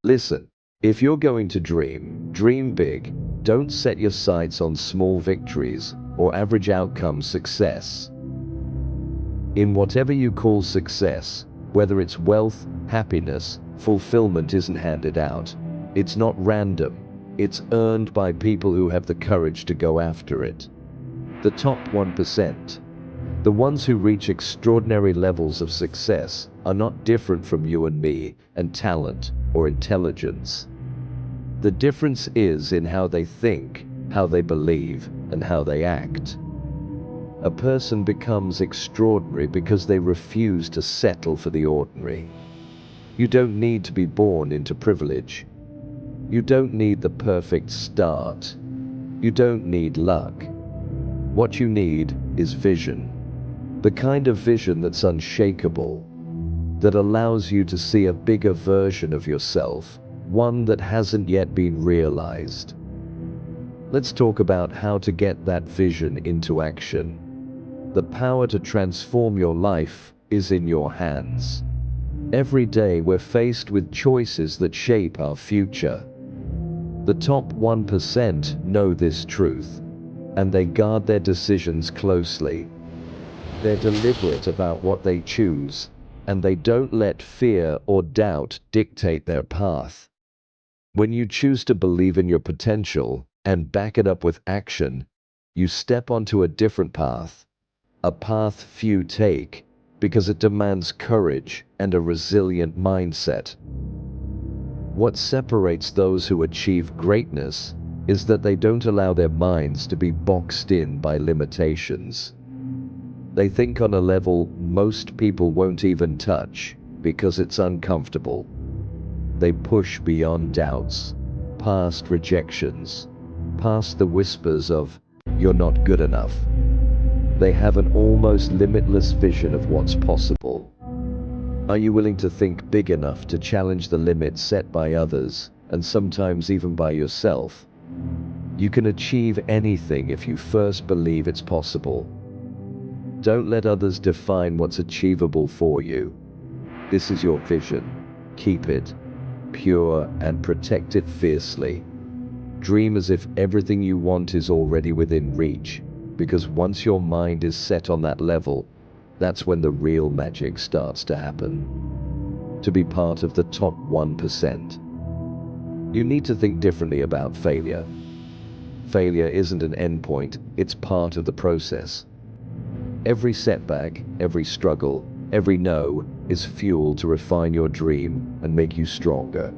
Listen, if you're going to dream, dream big. Don't set your sights on small victories or average outcome success. In whatever you call success, whether it's wealth, happiness, fulfillment isn't handed out. It's not random. It's earned by people who have the courage to go after it. The top 1%. The ones who reach extraordinary levels of success are not different from you and me and talent or intelligence. The difference is in how they think, how they believe, and how they act. A person becomes extraordinary because they refuse to settle for the ordinary. You don't need to be born into privilege. You don't need the perfect start. You don't need luck. What you need is vision. The kind of vision that's unshakable, that allows you to see a bigger version of yourself, one that hasn't yet been realized. Let's talk about how to get that vision into action. The power to transform your life is in your hands. Every day we're faced with choices that shape our future. The top 1% know this truth, and they guard their decisions closely. They're deliberate about what they choose, and they don't let fear or doubt dictate their path. When you choose to believe in your potential and back it up with action, you step onto a different path, a path few take, because it demands courage and a resilient mindset. What separates those who achieve greatness is that they don't allow their minds to be boxed in by limitations. They think on a level most people won't even touch because it's uncomfortable. They push beyond doubts, past rejections, past the whispers of, "You're not good enough." They have an almost limitless vision of what's possible. Are you willing to think big enough to challenge the limits set by others, and sometimes even by yourself? You can achieve anything if you first believe it's possible. Don't let others define what's achievable for you. This is your vision. Keep it pure and protect it fiercely. Dream as if everything you want is already within reach, because once your mind is set on that level, that's when the real magic starts to happen. To be part of the top 1%, you need to think differently about failure. Failure isn't an endpoint, it's part of the process. Every setback, every struggle, every no is fuel to refine your dream and make you stronger.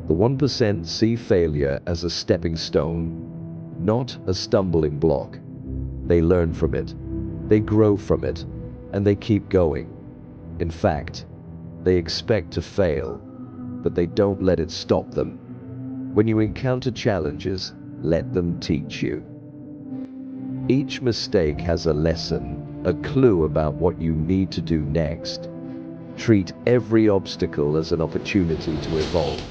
The 1% see failure as a stepping stone, not a stumbling block. They learn from it, they grow from it, and they keep going. In fact, they expect to fail, but they don't let it stop them. When you encounter challenges, let them teach you. Each mistake has a lesson, a clue about what you need to do next. Treat every obstacle as an opportunity to evolve.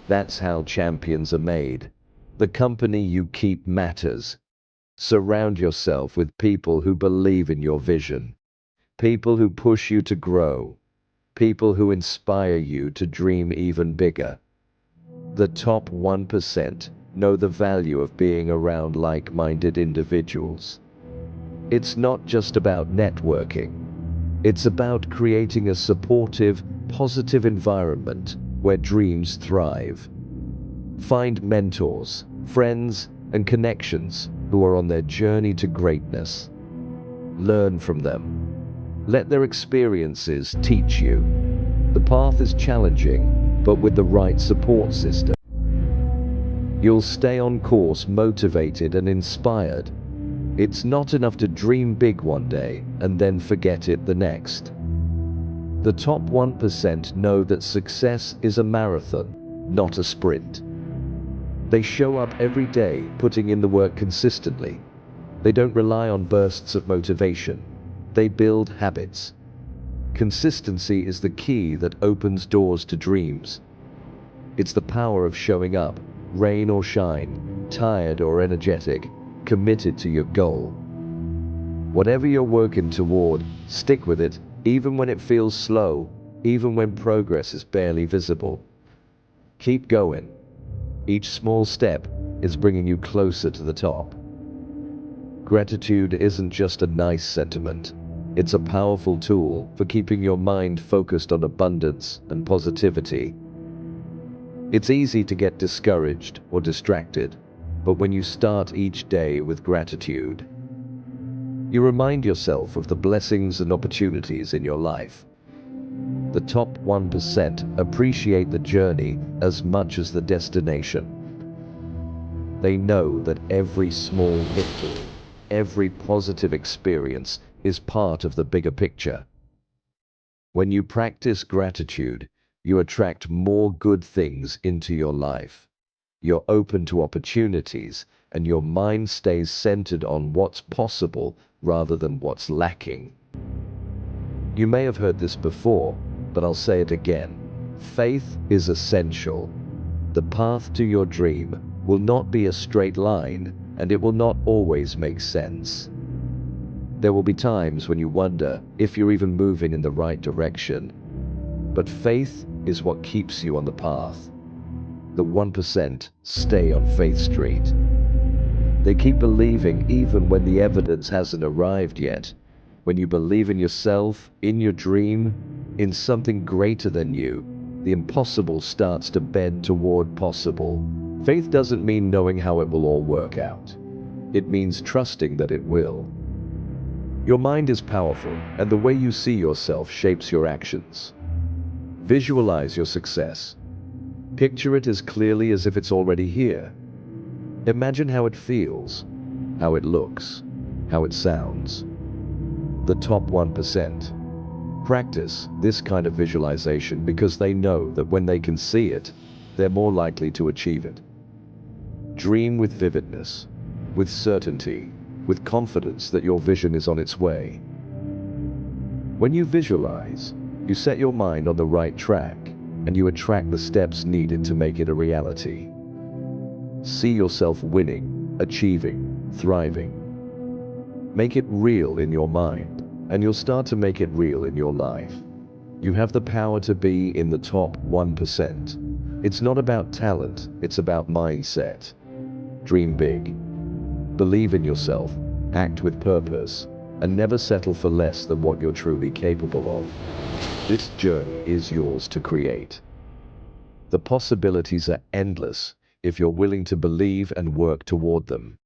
That's how champions are made. The company you keep matters. Surround yourself with people who believe in your vision. People who push you to grow. People who inspire you to dream even bigger. The top 1% know the value of being around like-minded individuals. It's not just about networking. It's about creating a supportive, positive environment where dreams thrive. Find mentors, friends, and connections who are on their journey to greatness. Learn from them. Let their experiences teach you. The path is challenging, but with the right support system, you'll stay on course, motivated and inspired. It's not enough to dream big one day and then forget it the next. The top 1% know that success is a marathon, not a sprint. They show up every day, putting in the work consistently. They don't rely on bursts of motivation. They build habits. Consistency is the key that opens doors to dreams. It's the power of showing up, rain or shine, tired or energetic, committed to your goal. Whatever you're working toward, stick with it, even when it feels slow, even when progress is barely visible. Keep going. Each small step is bringing you closer to the top. Gratitude isn't just a nice sentiment. It's a powerful tool for keeping your mind focused on abundance and positivity. It's easy to get discouraged or distracted, but when you start each day with gratitude, you remind yourself of the blessings and opportunities in your life. The top 1% appreciate the journey as much as the destination. They know that every small victory, every positive experience is part of the bigger picture. When you practice gratitude, you attract more good things into your life. You're open to opportunities, and your mind stays centered on what's possible rather than what's lacking. You may have heard this before, but I'll say it again. Faith is essential. The path to your dream will not be a straight line, and it will not always make sense. There will be times when you wonder if you're even moving in the right direction. But faith is what keeps you on the path. The 1% stay on Faith Street. They keep believing even when the evidence hasn't arrived yet. When you believe in yourself, in your dream, in something greater than you, the impossible starts to bend toward possible. Faith doesn't mean knowing how it will all work out. It means trusting that it will. Your mind is powerful, and the way you see yourself shapes your actions. Visualize your success. Picture it as clearly as if it's already here. Imagine how it feels, how it looks, how it sounds. The top 1% practice this kind of visualization because they know that when they can see it, they're more likely to achieve it. Dream with vividness, with certainty, with confidence that your vision is on its way. When you visualize, you set your mind on the right track, and you attract the steps needed to make it a reality. See yourself winning, achieving, thriving. Make it real in your mind, and you'll start to make it real in your life. You have the power to be in the top 1%. It's not about talent, it's about mindset. Dream big. Believe in yourself, act with purpose, and never settle for less than what you're truly capable of. This journey is yours to create. The possibilities are endless if you're willing to believe and work toward them.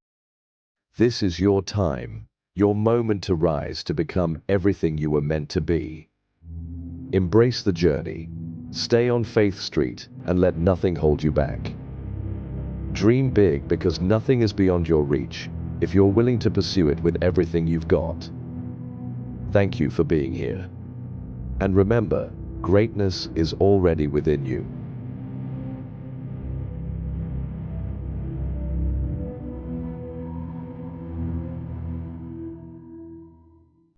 This is your time, your moment to rise to become everything you were meant to be. Embrace the journey, stay on Faith Street, and let nothing hold you back. Dream big because nothing is beyond your reach if you're willing to pursue it with everything you've got. Thank you for being here. And remember, greatness is already within you.